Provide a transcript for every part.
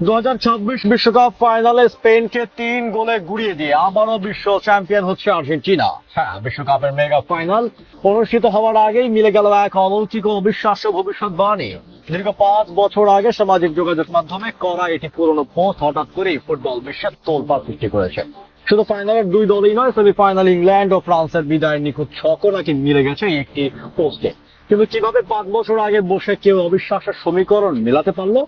2026 বিশ্বকাপ ফাইনালে স্পেনকে 3 গোলে গুড়িয়ে দিয়ে আবারও বিশ্ব চ্যাম্পিয়ন হচ্ছে আর্জেন্টিনা। হ্যাঁ, বিশ্বকাপের মেগা ফাইনাল অনুষ্ঠিত হওয়ার আগেই মিলে গেল এক অলৌকিক ও অবিশ্বাস্য ভবিষ্যৎবাণী। দীর্ঘ 5 বছর আগে সামাজিক যোগাযোগ মাধ্যমে করা এটি পুরনো পোস্ট হঠাৎ করেই ফুটবল বিশ্বের তোলপাড় সৃষ্টি করেছে। শুধু ফাইনালের দুই দলই নয়, সেমিফাইনাল ইংল্যান্ড ও ফ্রান্সের বিদায়ের নিখুঁত ছকও নাকি মিলে গেছে এই একটি পোস্টে। কিন্তু কিভাবে 5 বছর আগে বসে কেউ অবিশ্বাসের সমীকরণ মেলাতে পারলো?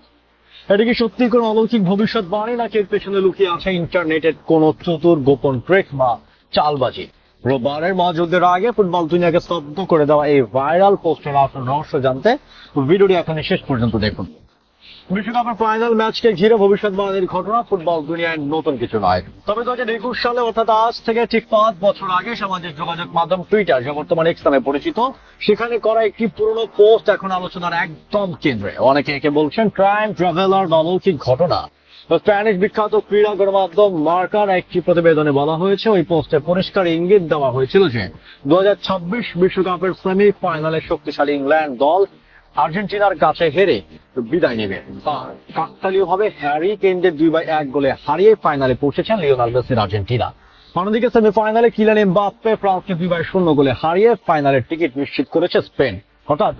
এটা কি সত্যি কোনো অলৌকিক ভবিষ্যৎবাণী, নাকি এর পেছনে লুকিয়ে আছে ইন্টারনেটের কোন চতুর গোপন ট্রিক বা চালবাজি? রোববারের মহাযুদ্ধের আগে ফুটবল দুনিয়াকে স্তব্ধ করে দেওয়া এই ভাইরাল পোস্টের আসল রহস্য জানতে ভিডিওটি এখনই শেষ পর্যন্ত দেখুন। বিশ্বকাপের ফাইনাল ম্যাচকে ঘিরে ভবিষ্যৎবাণীর ঘটনা ফুটবল দুনিয়ায় নতুন কিছু নয়। তবে 2021 সালে অর্থাৎ আজ থেকে ঠিক 5 বছর আগে সামাজিক যোগাযোগ মাধ্যম টুইটার, যা বর্তমানে এক্স নামে পরিচিত, সেখানে করা একটি পুরনো পোস্ট এখন আলোচনার একদম কেন্দ্রে। অনেকে একে বলছেন ক্রাইম ট্রাভেলার বা অলৌকিক ঘটনা। স্প্যানিশ বিখ্যাত ক্রীড়া গণমাধ্যম মার্কার একটি প্রতিবেদনে বলা হয়েছে, ওই পোস্টে পরিষ্কার ইঙ্গিত দেওয়া হয়েছিল যে 2026 বিশ্বকাপের সেমিফাইনালে শক্তিশালী ইংল্যান্ড দল আর্জেন্টিনার কাছে হেরে বিদায় নেবে। কাকতালীয়ভাবে হ্যারি কেইনদের 2-1 গোলে হারিয়ে ফাইনালে পৌঁছেছেন লিওনেল মেসির আর্জেন্টিনা। অন্যদিকে সেমিফাইনালে কিলিয়ান এমবাপ্পে ফ্রান্সকে 2-0 গোলে হারিয়ে ফাইনালের টিকিট নিশ্চিত করেছে স্পেন। অর্থাৎ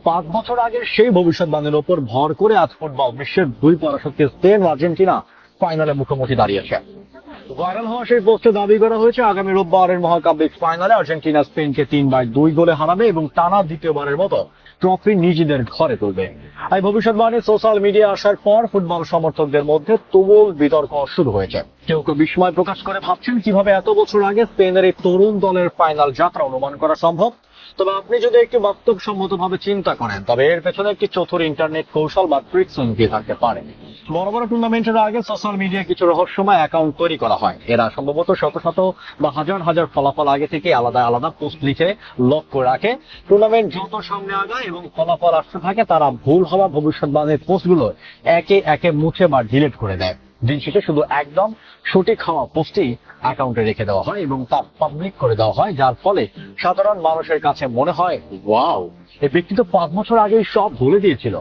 5 বছর আগের সেই ভবিষ্যৎবাণীর ওপর ভর করে আজ ফুটবল বিশ্বের দুই পরাশক্তি স্পেন ও আর্জেন্টিনা ফাইনালে মুখোমুখি দাঁড়িয়েছে। ভাইরাল হওয়া সেই পোস্টে দাবি করা হয়েছে আগামী রোববারের মহাকাব্যিক ফাইনালে আর্জেন্টিনা স্পেনকে 3-2 গোলে হারাবে এবং টানা দ্বিতীয়বারের মতো ট্রফি নিজেদের ঘরে তুলবে। এই ভবিষ্যৎবাণী সোশ্যাল মিডিয়া আসার পর ফুটবল সমর্থকদের মধ্যে তুমুল বিতর্ক শুরু হয়েছে। কেউ কেউ বিস্ময় প্রকাশ করে ভাবছেন কিভাবে এত বছর আগে স্পেনের এই তরুণ দলের ফাইনাল যাত্রা অনুমান করা সম্ভব। তবে আপনি যদি একটু বাস্তবসম্মতভাবে চিন্তা করেন, তবে এর পেছনে একটি চতুর ইন্টারনেট কৌশল বা ট্রিক্স লুকিয়ে থাকতে পারে। বড় বড় টুর্নামেন্টের আগে সোশ্যাল মিডিয়ায় কিছু রহস্যময় অ্যাকাউন্ট তৈরি করা হয়। এরা সম্ভবত শত শত বা হাজার হাজার ফলাফল আগে থেকে আলাদা আলাদা পোস্ট লিখে লক করে রাখে। টুর্নামেন্ট যত সামনে আগায় এবং ফলাফল আসতে থাকে, তারা ভুল হওয়া ভবিষ্যৎবাণীর পোস্টগুলো একে একে মুছে বা ডিলিট করে দেয়। দিন শেষে শুধু একদম সঠিক হওয়া পোস্টই অ্যাকাউন্টে রেখে দেওয়া হয় এবং তা পাবলিক করে দেওয়া হয়, যার ফলে সাধারণ মানুষের কাছে মনে হয়, ওয়াও, এই ব্যক্তি তো 5 বছর আগেই সব ভুলে দিয়েছিল।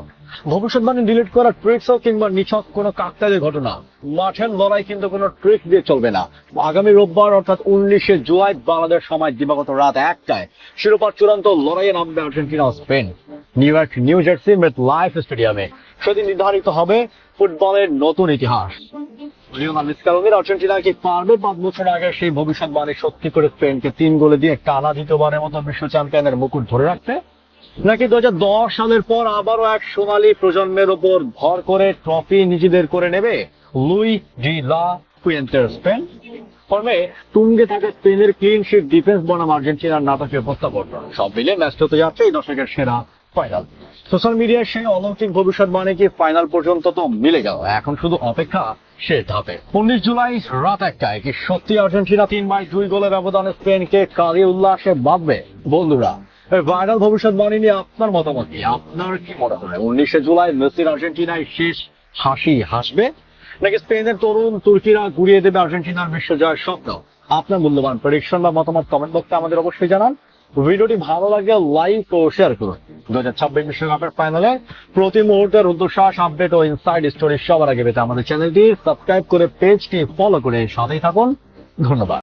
ভবিষ্যৎবাণী ডিলিট করার ট্রিক্স হোক কিংবা নিছক কোনো কাকতালীয় ঘটনা, মাঠের লড়াই কিন্তু কোনো ট্রিক দিয়ে চলবে না। আগামী রোববার অর্থাৎ 19 জুলাই বাংলাদেশ সময় দিবাগত রাত 1টায় শিরোপার চূড়ান্ত লড়াইয়ে নামবে আর্জেন্টিনা ও Spain New Jersey MetLife স্টেডিয়ামে। সেদিন নির্ধারিত হবে ফুটবলের নতুন ইতিহাস। লিওনেল মেসির আর্জেন্টিনা কি পারবে 5 বছর আগে সেই ভবিষ্যৎবাণী সত্যি করে স্পেনকে 3 গোলে দিয়ে টানা দ্বিতীয়বারের মতো বিশ্ব চ্যাম্পিয়নের মুকুট ধরে রাখতে? নাকি 2010 সালের পর আবারও এক সোনালী প্রজন্মের ওপর ভর করে ট্রফি নিজেদের করে নেবে লুই ডি লা ফুয়েন্তের স্পেন? ফর্মে তুঙ্গে থাকা স্পেনের ক্লিন শিট ডিফেন্স বনাম আর্জেন্টিনার নাটকীয় প্রত্যাবর্তন, সব মিলে ম্যাচটা হতে যাচ্ছে এই দশকের সেরা ফাইনাল। সোশ্যাল মিডিয়ায় সেই অলৌকিক ভবিষ্যৎবাণী কি ফাইনাল পর্যন্ত তো মিলে গেল, এখন শুধু অপেক্ষা শেষ ধাপে। 19 জুলাই রাত 1টায় কি সত্যি আর্জেন্টিনা 3-2 গোলের ব্যবধানে স্পেনকে কারি উল্লাসে বাঁধবে? বন্ধুরা, ভাইরাল ভবিষ্যৎবাণী নিয়ে আপনার মতামত কি? আপনার কি মনে হয় 19 জুলাই মেসির আর্জেন্টিনায় শেষ হাসি হাসবে, নাকি স্পেনের তরুণ তুর্কিরা গুড়িয়ে দেবে আর্জেন্টিনার বিশ্ব জয়ের স্বপ্ন? আপনার মূল্যবান প্রেডিকশন বা মতামত কমেন্ট বক্সে আমাদের অবশ্যই জানান। ভিডিওটি ভালো লাগলে লাইক ও শেয়ার করুন। 2026 বিশ্বকাপের ফাইনালে প্রতি মুহূর্তের রুদ্ধশ্বাস, আপডেট ও ইনসাইড স্টোরি সবার আগে পেতে আমাদের চ্যানেলটি সাবস্ক্রাইব করে পেজটি ফলো করে সাথেই থাকুন। ধন্যবাদ।